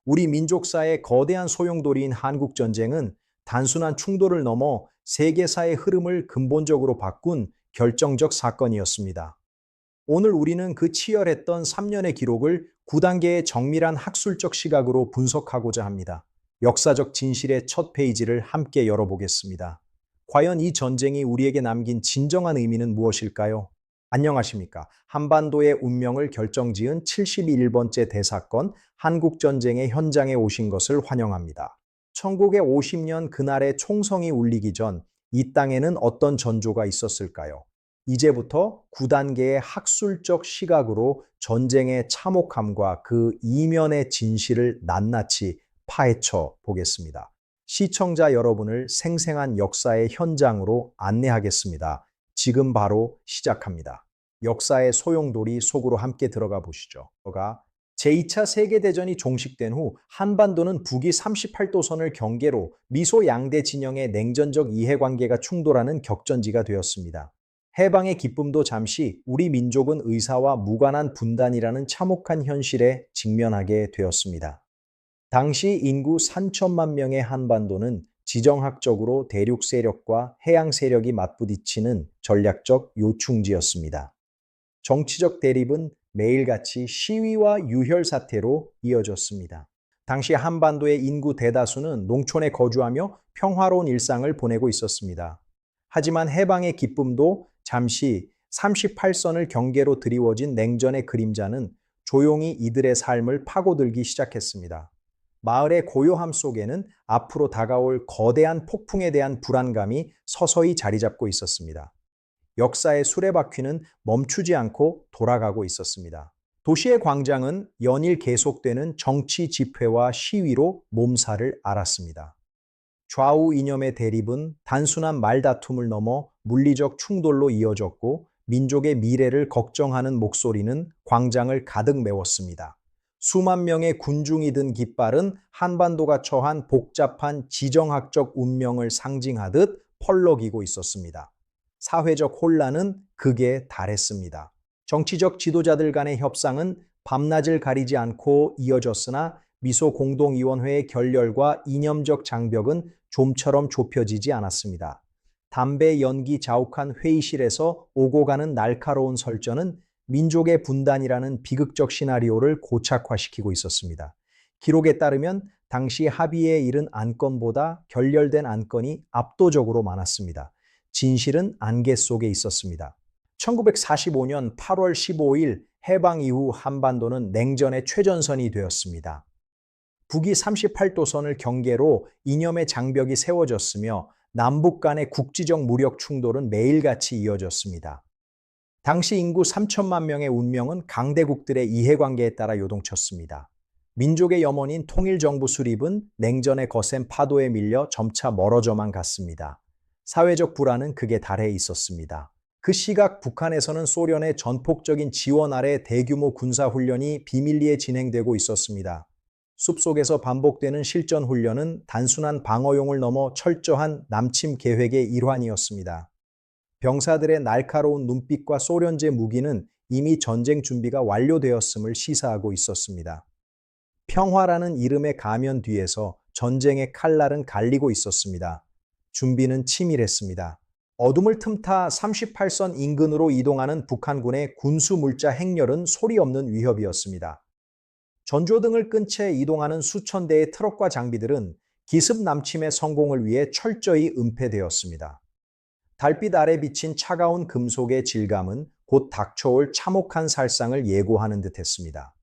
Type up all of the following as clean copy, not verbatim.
우리 민족사의 거대한 소용돌이인 한국전쟁은 단순한 충돌을 넘어 세계사의 흐름을 근본적으로 바꾼 결정적 사건이었습니다. 오늘 우리는 그 치열했던 3년의 기록을 9단계의 정밀한 학술적 시각으로 분석하고자 합니다. 역사적 진실의 첫 페이지를 함께 열어보겠습니다. 과연 이 전쟁이 우리에게 남긴 진정한 의미는 무엇일까요? 안녕하십니까. 한반도의 운명을 결정지은 71번째 대사건 한국전쟁의 현장에 오신 것을 환영합니다. 1950년 그날의 총성이 울리기 전 이 땅에는 어떤 전조가 있었을까요? 이제부터 9단계의 학술적 시각으로 전쟁의 참혹함과 그 이면의 진실을 낱낱이 파헤쳐 보겠습니다. 시청자 여러분을 생생한 역사의 현장으로 안내하겠습니다. 지금 바로 시작합니다. 역사의 소용돌이 속으로 함께 들어가 보시죠. 제2차 세계대전이 종식된 후 한반도는 북위 38도선을 경계로 미소 양대 진영의 냉전적 이해관계가 충돌하는 격전지가 되었습니다. 해방의 기쁨도 잠시 우리 민족은 의사와 무관한 분단이라는 참혹한 현실에 직면하게 되었습니다. 당시 인구 3천만 명의 한반도는 지정학적으로 대륙 세력과 해양 세력이 맞부딪히는 전략적 요충지였습니다. 정치적 대립은 매일같이 시위와 유혈 사태로 이어졌습니다. 당시 한반도의 인구 대다수는 농촌에 거주하며 평화로운 일상을 보내고 있었습니다. 하지만 해방의 기쁨도 잠시 38선을 경계로 드리워진 냉전의 그림자는 조용히 이들의 삶을 파고들기 시작했습니다. 마을의 고요함 속에는 앞으로 다가올 거대한 폭풍에 대한 불안감이 서서히 자리 잡고 있었습니다. 역사의 수레바퀴는 멈추지 않고 돌아가고 있었습니다. 도시의 광장은 연일 계속되는 정치 집회와 시위로 몸살을 앓았습니다. 좌우 이념의 대립은 단순한 말다툼을 넘어 물리적 충돌로 이어졌고 민족의 미래를 걱정하는 목소리는 광장을 가득 메웠습니다. 수만 명의 군중이 든 깃발은 한반도가 처한 복잡한 지정학적 운명을 상징하듯 펄럭이고 있었습니다. 사회적 혼란은 극에 달했습니다. 정치적 지도자들 간의 협상은 밤낮을 가리지 않고 이어졌으나 미소 공동위원회의 결렬과 이념적 장벽은 좀처럼 좁혀지지 않았습니다. 담배 연기 자욱한 회의실에서 오고 가는 날카로운 설전은 민족의 분단이라는 비극적 시나리오를 고착화시키고 있었습니다. 기록에 따르면 당시 합의에 이른 안건보다 결렬된 안건이 압도적으로 많았습니다. 진실은 안개 속에 있었습니다. 1945년 8월 15일 해방 이후 한반도는 냉전의 최전선이 되었습니다. 북위 38도선을 경계로 이념의 장벽이 세워졌으며 남북 간의 국지적 무력 충돌은 매일같이 이어졌습니다. 당시 인구 3천만 명의 운명은 강대국들의 이해관계에 따라 요동쳤습니다. 민족의 염원인 통일정부 수립은 냉전의 거센 파도에 밀려 점차 멀어져만 갔습니다. 사회적 불안은 극에 달해 있었습니다. 그 시각 북한에서는 소련의 전폭적인 지원 아래 대규모 군사훈련이 비밀리에 진행되고 있었습니다. 숲속에서 반복되는 실전훈련은 단순한 방어용을 넘어 철저한 남침 계획의 일환이었습니다. 병사들의 날카로운 눈빛과 소련제 무기는 이미 전쟁 준비가 완료되었음을 시사하고 있었습니다. 평화라는 이름의 가면 뒤에서 전쟁의 칼날은 갈리고 있었습니다. 준비는 치밀했습니다. 어둠을 틈타 38선 인근으로 이동하는 북한군의 군수물자 행렬은 소리 없는 위협이었습니다. 전조등을 끈 채 이동하는 수천 대의 트럭과 장비들은 기습 남침의 성공을 위해 철저히 은폐되었습니다. 달빛 아래 비친 차가운 금속의 질감은 곧 닥쳐올 참혹한 살상을 예고하는 듯했습니다.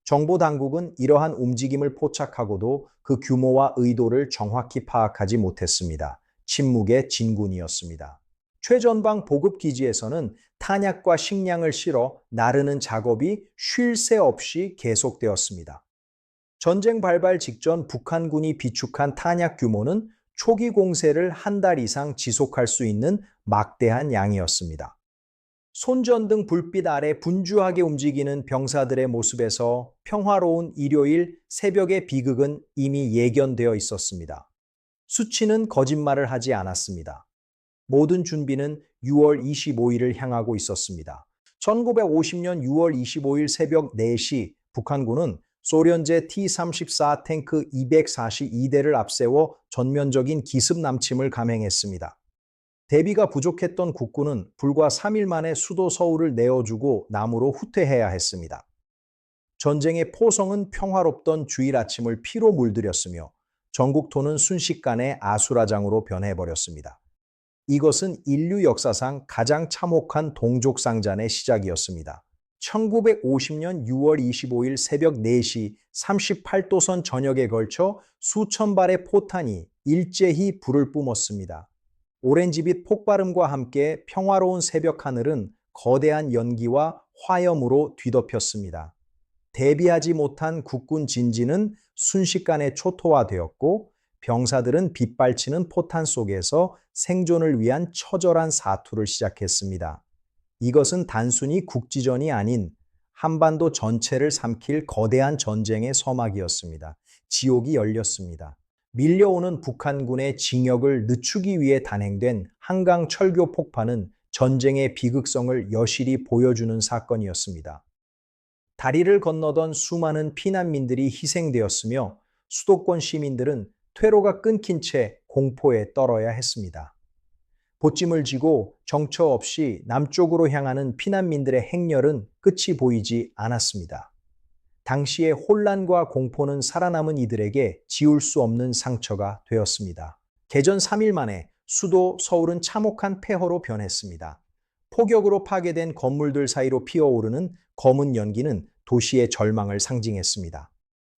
정보당국은 이러한 움직임을 포착하고도 그 규모와 의도를 정확히 파악하지 못했습니다. 침묵의 진군이었습니다. 최전방 보급기지에서는 탄약과 식량을 실어 나르는 작업이 쉴 새 없이 계속되었습니다. 전쟁 발발 직전 북한군이 비축한 탄약 규모는 초기 공세를 한 달 이상 지속할 수 있는 막대한 양이었습니다. 손전등 불빛 아래 분주하게 움직이는 병사들의 모습에서 평화로운 일요일 새벽의 비극은 이미 예견되어 있었습니다. 수치는 거짓말을 하지 않았습니다. 모든 준비는 6월 25일을 향하고 있었습니다. 1950년 6월 25일 새벽 4시 북한군은 소련제 T-34 탱크 242대를 앞세워 전면적인 기습 남침을 감행했습니다. 대비가 부족했던 국군은 불과 3일 만에 수도 서울을 내어주고 남으로 후퇴해야 했습니다. 전쟁의 포성은 평화롭던 주일 아침을 피로 물들였으며 전국토는 순식간에 아수라장으로 변해버렸습니다. 이것은 인류 역사상 가장 참혹한 동족상잔의 시작이었습니다. 1950년 6월 25일 새벽 4시 38도선 전역에 걸쳐 수천 발의 포탄이 일제히 불을 뿜었습니다. 오렌지빛 폭발음과 함께 평화로운 새벽 하늘은 거대한 연기와 화염으로 뒤덮였습니다. 대비하지 못한 국군 진지는 순식간에 초토화되었고 병사들은 빗발치는 포탄 속에서 생존을 위한 처절한 사투를 시작했습니다. 이것은 단순히 국지전이 아닌 한반도 전체를 삼킬 거대한 전쟁의 서막이었습니다. 지옥이 열렸습니다. 밀려오는 북한군의 징역을 늦추기 위해 단행된 한강 철교 폭파는 전쟁의 비극성을 여실히 보여주는 사건이었습니다. 다리를 건너던 수많은 피난민들이 희생되었으며 수도권 시민들은 퇴로가 끊긴 채 공포에 떨어야 했습니다. 보찜을 지고 정처 없이 남쪽으로 향하는 피난민들의 행렬은 끝이 보이지 않았습니다. 당시의 혼란과 공포는 살아남은 이들에게 지울 수 없는 상처가 되었습니다. 개전 3일 만에 수도 서울은 참혹한 폐허로 변했습니다. 폭격으로 파괴된 건물들 사이로 피어오르는 검은 연기는 도시의 절망을 상징했습니다.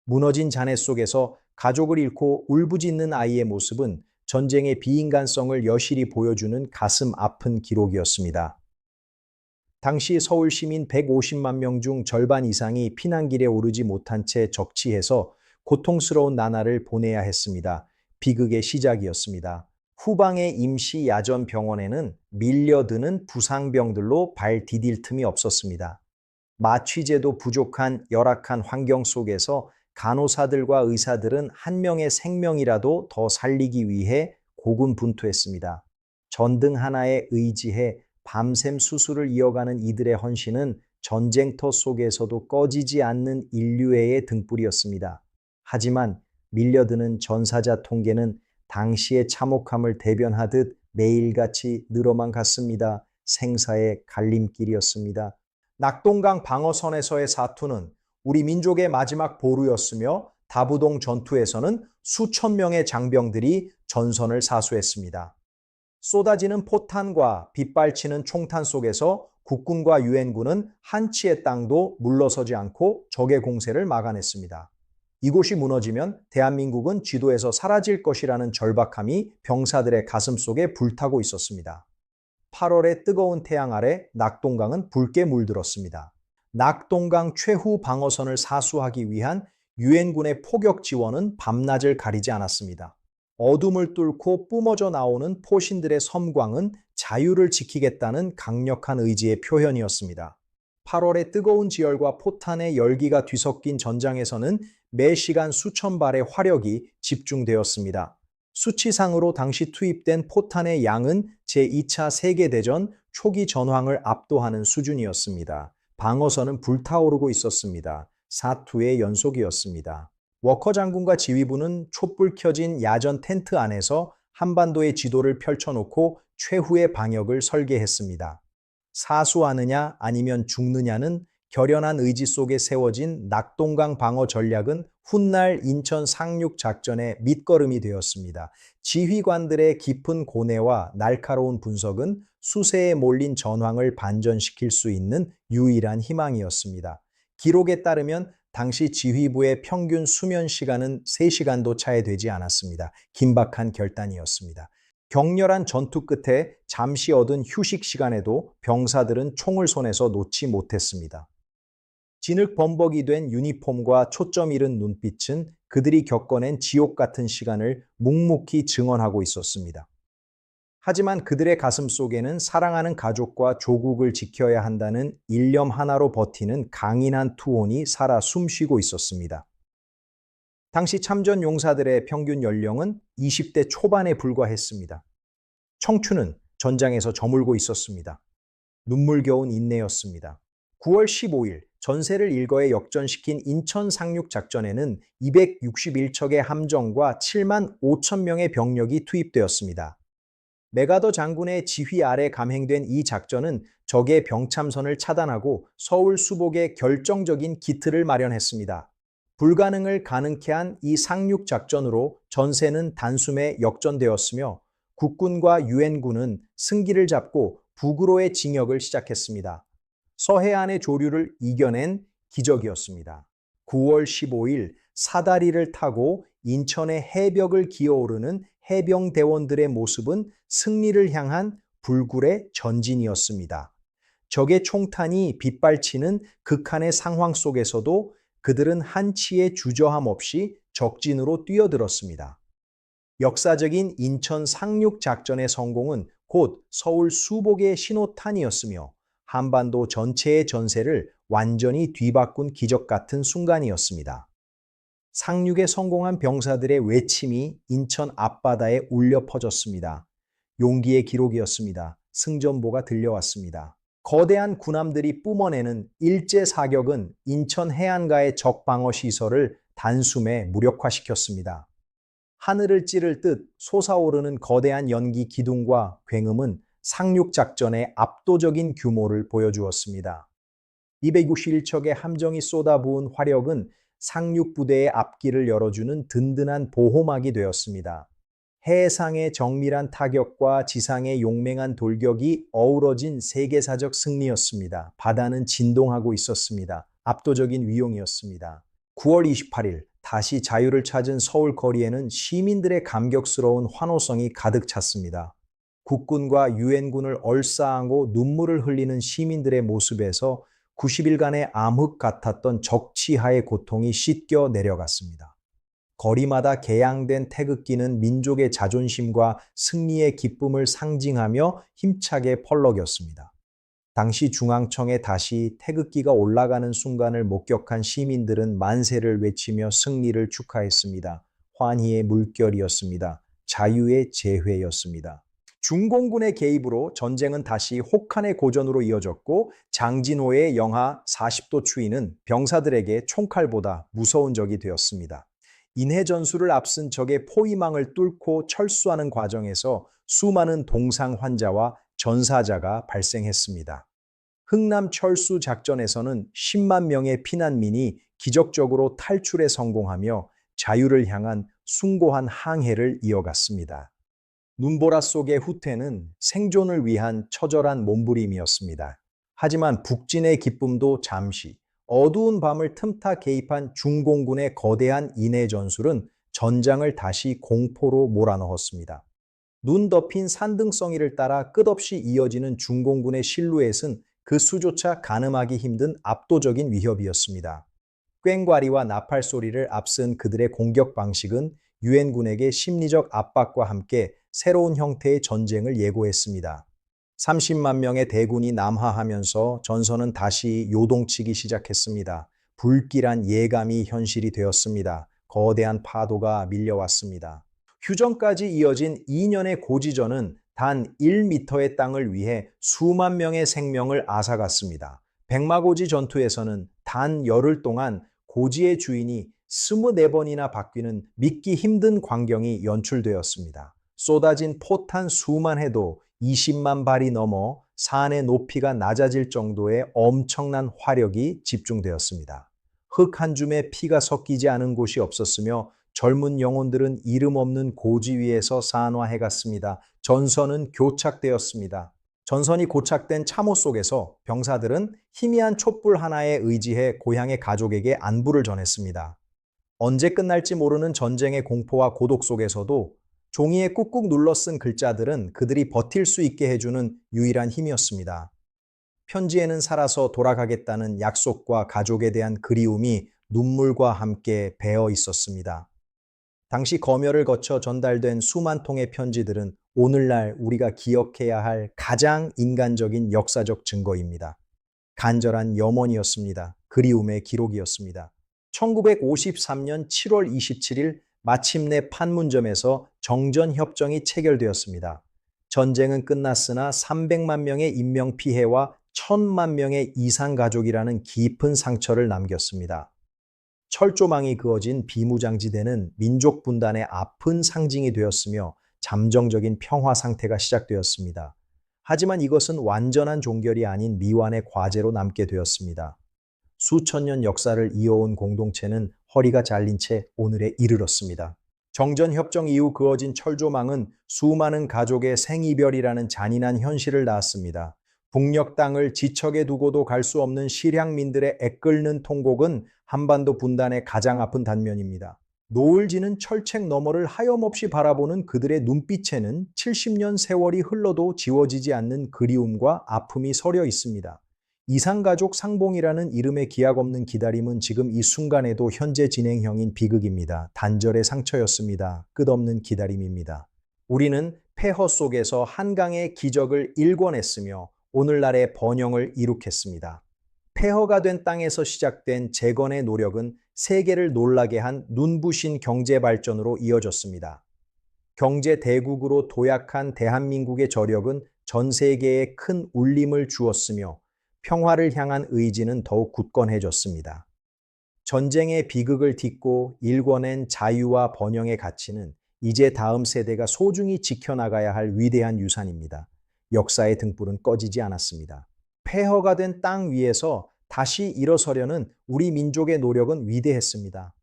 무너진 잔해 속에서 가족을 잃고 울부짖는 아이의 모습은 전쟁의 비인간성을 여실히 보여주는 가슴 아픈 기록이었습니다. 당시 서울 시민 150만 명 중 절반 이상이 피난길에 오르지 못한 채 적치해서 고통스러운 나날을 보내야 했습니다. 비극의 시작이었습니다. 후방의 임시 야전 병원에는 밀려드는 부상병들로 발 디딜 틈이 없었습니다. 마취제도 부족한 열악한 환경 속에서 간호사들과 의사들은 한 명의 생명이라도 더 살리기 위해 고군분투했습니다. 전등 하나에 의지해 밤샘 수술을 이어가는 이들의 헌신은 전쟁터 속에서도 꺼지지 않는 인류애의 등불이었습니다. 하지만 밀려드는 전사자 통계는 당시의 참혹함을 대변하듯 매일같이 늘어만 갔습니다. 생사의 갈림길이었습니다. 낙동강 방어선에서의 사투는 우리 민족의 마지막 보루였으며 다부동 전투에서는 수천 명의 장병들이 전선을 사수했습니다. 쏟아지는 포탄과 빗발치는 총탄 속에서 국군과 유엔군은 한치의 땅도 물러서지 않고 적의 공세를 막아냈습니다. 이곳이 무너지면 대한민국은 지도에서 사라질 것이라는 절박함이 병사들의 가슴 속에 불타고 있었습니다. 8월의 뜨거운 태양 아래 낙동강은 붉게 물들었습니다. 낙동강 최후 방어선을 사수하기 위한 유엔군의 포격 지원은 밤낮을 가리지 않았습니다. 어둠을 뚫고 뿜어져 나오는 포신들의 섬광은 자유를 지키겠다는 강력한 의지의 표현이었습니다. 8월의 뜨거운 지열과 포탄의 열기가 뒤섞인 전장에서는 매 시간 수천 발의 화력이 집중되었습니다. 수치상으로 당시 투입된 포탄의 양은 제2차 세계대전 초기 전황을 압도하는 수준이었습니다. 방어선은 불타오르고 있었습니다. 사투의 연속이었습니다. 워커 장군과 지휘부는 촛불 켜진 야전 텐트 안에서 한반도의 지도를 펼쳐놓고 최후의 방역을 설계했습니다. 사수하느냐 아니면 죽느냐는 결연한 의지 속에 세워진 낙동강 방어 전략은 훗날 인천 상륙 작전의 밑거름이 되었습니다. 지휘관들의 깊은 고뇌와 날카로운 분석은 수세에 몰린 전황을 반전시킬 수 있는 유일한 희망이었습니다. 기록에 따르면 당시 지휘부의 평균 수면 시간은 3시간도 차에 되지 않았습니다. 긴박한 결단이었습니다. 격렬한 전투 끝에 잠시 얻은 휴식 시간에도 병사들은 총을 손에서 놓지 못했습니다. 진흙 범벅이 된 유니폼과 초점 잃은 눈빛은 그들이 겪어낸 지옥 같은 시간을 묵묵히 증언하고 있었습니다. 하지만 그들의 가슴 속에는 사랑하는 가족과 조국을 지켜야 한다는 일념 하나로 버티는 강인한 투혼이 살아 숨쉬고 있었습니다. 당시 참전 용사들의 평균 연령은 20대 초반에 불과했습니다. 청춘은 전장에서 저물고 있었습니다. 눈물겨운 인내였습니다. 9월 15일 전세를 일거에 역전시킨 인천 상륙작전에는 261척의 함정과 7만 5천 명의 병력이 투입되었습니다. 메가더 장군의 지휘 아래 감행된 이 작전은 적의 병참선을 차단하고 서울 수복에 결정적인 기틀을 마련했습니다. 불가능을 가능케 한 이 상륙작전으로 전세는 단숨에 역전되었으며 국군과 유엔군은 승기를 잡고 북으로의 진격을 시작했습니다. 서해안의 조류를 이겨낸 기적이었습니다. 9월 15일 사다리를 타고 인천의 해벽을 기어오르는 해병대원들의 모습은 승리를 향한 불굴의 전진이었습니다. 적의 총탄이 빗발치는 극한의 상황 속에서도 그들은 한치의 주저함 없이 적진으로 뛰어들었습니다. 역사적인 인천 상륙 작전의 성공은 곧 서울 수복의 신호탄이었으며 한반도 전체의 전세를 완전히 뒤바꾼 기적 같은 순간이었습니다. 상륙에 성공한 병사들의 외침이 인천 앞바다에 울려 퍼졌습니다. 용기의 기록이었습니다. 승전보가 들려왔습니다. 거대한 군함들이 뿜어내는 일제 사격은 인천 해안가의 적 방어 시설을 단숨에 무력화시켰습니다. 하늘을 찌를 듯 솟아오르는 거대한 연기 기둥과 굉음은 상륙작전의 압도적인 규모를 보여주었습니다. 261척의 함정이 쏟아부은 화력은 상륙부대의 앞길을 열어주는 든든한 보호막이 되었습니다. 해상의 정밀한 타격과 지상의 용맹한 돌격이 어우러진 세계사적 승리였습니다. 바다는 진동하고 있었습니다. 압도적인 위용이었습니다. 9월 28일 다시 자유를 찾은 서울 거리에는 시민들의 감격스러운 환호성이 가득 찼습니다. 국군과 유엔군을 얼싸안고 눈물을 흘리는 시민들의 모습에서 90일간의 암흑 같았던 적치하의 고통이 씻겨 내려갔습니다. 거리마다 개양된 태극기는 민족의 자존심과 승리의 기쁨을 상징하며 힘차게 펄럭였습니다. 당시 중앙청에 다시 태극기가 올라가는 순간을 목격한 시민들은 만세를 외치며 승리를 축하했습니다. 환희의 물결이었습니다. 자유의 재회였습니다. 중공군의 개입으로 전쟁은 다시 혹한의 고전으로 이어졌고 장진호의 영하 40도 추위는 병사들에게 총칼보다 무서운 적이 되었습니다. 인해 전술을 앞선 적의 포위망을 뚫고 철수하는 과정에서 수많은 동상 환자와 전사자가 발생했습니다. 흥남 철수 작전에서는 10만 명의 피난민이 기적적으로 탈출에 성공하며 자유를 향한 숭고한 항해를 이어갔습니다. 눈보라 속의 후퇴는 생존을 위한 처절한 몸부림이었습니다. 하지만 북진의 기쁨도 잠시, 어두운 밤을 틈타 개입한 중공군의 거대한 인해 전술은 전장을 다시 공포로 몰아넣었습니다. 눈 덮인 산등성이를 따라 끝없이 이어지는 중공군의 실루엣은 그 수조차 가늠하기 힘든 압도적인 위협이었습니다. 꽹과리와 나팔 소리를 앞선 그들의 공격 방식은 유엔군에게 심리적 압박과 함께 새로운 형태의 전쟁을 예고했습니다. 30만 명의 대군이 남하하면서 전선은 다시 요동치기 시작했습니다. 불길한 예감이 현실이 되었습니다. 거대한 파도가 밀려왔습니다. 휴전까지 이어진 2년의 고지전은 단 1m의 땅을 위해 수만 명의 생명을 앗아갔습니다. 백마고지 전투에서는 단 열흘 동안 고지의 주인이 24번이나 바뀌는 믿기 힘든 광경이 연출되었습니다. 쏟아진 포탄 수만 해도 20만 발이 넘어 산의 높이가 낮아질 정도의 엄청난 화력이 집중되었습니다. 흙 한 줌에 피가 섞이지 않은 곳이 없었으며 젊은 영혼들은 이름 없는 고지 위에서 산화해갔습니다. 전선은 교착되었습니다. 전선이 고착된 참호 속에서 병사들은 희미한 촛불 하나에 의지해 고향의 가족에게 안부를 전했습니다. 언제 끝날지 모르는 전쟁의 공포와 고독 속에서도 종이에 꾹꾹 눌러 쓴 글자들은 그들이 버틸 수 있게 해주는 유일한 힘이었습니다. 편지에는 살아서 돌아가겠다는 약속과 가족에 대한 그리움이 눈물과 함께 배어 있었습니다. 당시 검열을 거쳐 전달된 수만 통의 편지들은 오늘날 우리가 기억해야 할 가장 인간적인 역사적 증거입니다. 간절한 염원이었습니다. 그리움의 기록이었습니다. 1953년 7월 27일 마침내 판문점에서 정전협정이 체결되었습니다. 전쟁은 끝났으나 300만 명의 인명피해와 천만 명의 이산 가족이라는 깊은 상처를 남겼습니다. 철조망이 그어진 비무장지대는 민족 분단의 아픈 상징이 되었으며 잠정적인 평화 상태가 시작되었습니다. 하지만 이것은 완전한 종결이 아닌 미완의 과제로 남게 되었습니다. 수천 년 역사를 이어온 공동체는 허리가 잘린 채 오늘에 이르렀습니다. 정전협정 이후 그어진 철조망은 수많은 가족의 생이별이라는 잔인한 현실을 낳았습니다. 북녘 땅을 지척에 두고도 갈 수 없는 실향민들의 애끓는 통곡은 한반도 분단의 가장 아픈 단면입니다. 노을 지는 철책 너머를 하염없이 바라보는 그들의 눈빛에는 70년 세월이 흘러도 지워지지 않는 그리움과 아픔이 서려 있습니다. 이산가족 상봉이라는 이름의 기약 없는 기다림은 지금 이 순간에도 현재 진행형인 비극입니다. 단절의 상처였습니다. 끝없는 기다림입니다. 우리는 폐허 속에서 한강의 기적을 일궈냈으며 오늘날의 번영을 이룩했습니다. 폐허가 된 땅에서 시작된 재건의 노력은 세계를 놀라게 한 눈부신 경제 발전으로 이어졌습니다. 경제 대국으로 도약한 대한민국의 저력은 전 세계에 큰 울림을 주었으며 평화를 향한 의지는 더욱 굳건해졌습니다. 전쟁의 비극을 딛고 일궈낸 자유와 번영의 가치는 이제 다음 세대가 소중히 지켜나가야 할 위대한 유산입니다. 역사의 등불은 꺼지지 않았습니다. 폐허가 된 땅 위에서 다시 일어서려는 우리 민족의 노력은 위대했습니다.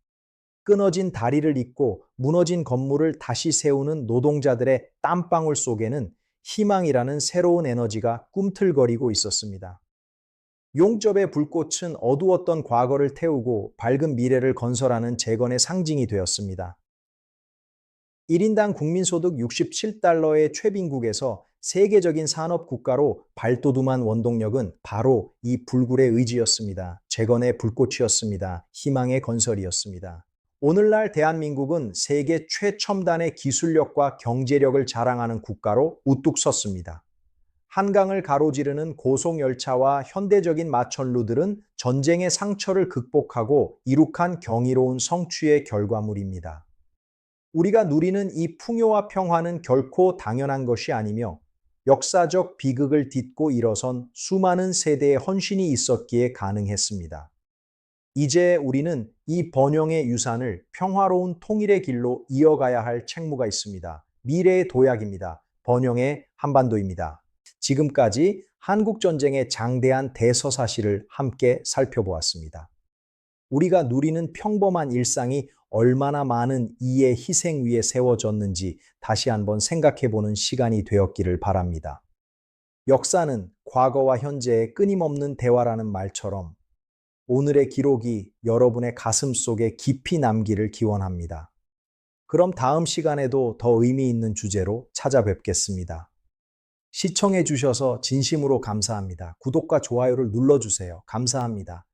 끊어진 다리를 잇고 무너진 건물을 다시 세우는 노동자들의 땀방울 속에는 희망이라는 새로운 에너지가 꿈틀거리고 있었습니다. 용접의 불꽃은 어두웠던 과거를 태우고 밝은 미래를 건설하는 재건의 상징이 되었습니다. 1인당 국민소득 67달러의 최빈국에서 세계적인 산업 국가로 발돋움한 원동력은 바로 이 불굴의 의지였습니다. 재건의 불꽃이었습니다. 희망의 건설이었습니다. 오늘날 대한민국은 세계 최첨단의 기술력과 경제력을 자랑하는 국가로 우뚝 섰습니다. 한강을 가로지르는 고속열차와 현대적인 마천루들은 전쟁의 상처를 극복하고 이룩한 경이로운 성취의 결과물입니다. 우리가 누리는 이 풍요와 평화는 결코 당연한 것이 아니며 역사적 비극을 딛고 일어선 수많은 세대의 헌신이 있었기에 가능했습니다. 이제 우리는 이 번영의 유산을 평화로운 통일의 길로 이어가야 할 책무가 있습니다. 미래의 도약입니다. 번영의 한반도입니다. 지금까지 한국전쟁의 장대한 대서사실을 함께 살펴보았습니다. 우리가 누리는 평범한 일상이 얼마나 많은 이의 희생 위에 세워졌는지 다시 한번 생각해보는 시간이 되었기를 바랍니다. 역사는 과거와 현재의 끊임없는 대화라는 말처럼 오늘의 기록이 여러분의 가슴 속에 깊이 남기를 기원합니다. 그럼 다음 시간에도 더 의미 있는 주제로 찾아뵙겠습니다. 시청해 주셔서 진심으로 감사합니다. 구독과 좋아요를 눌러주세요. 감사합니다.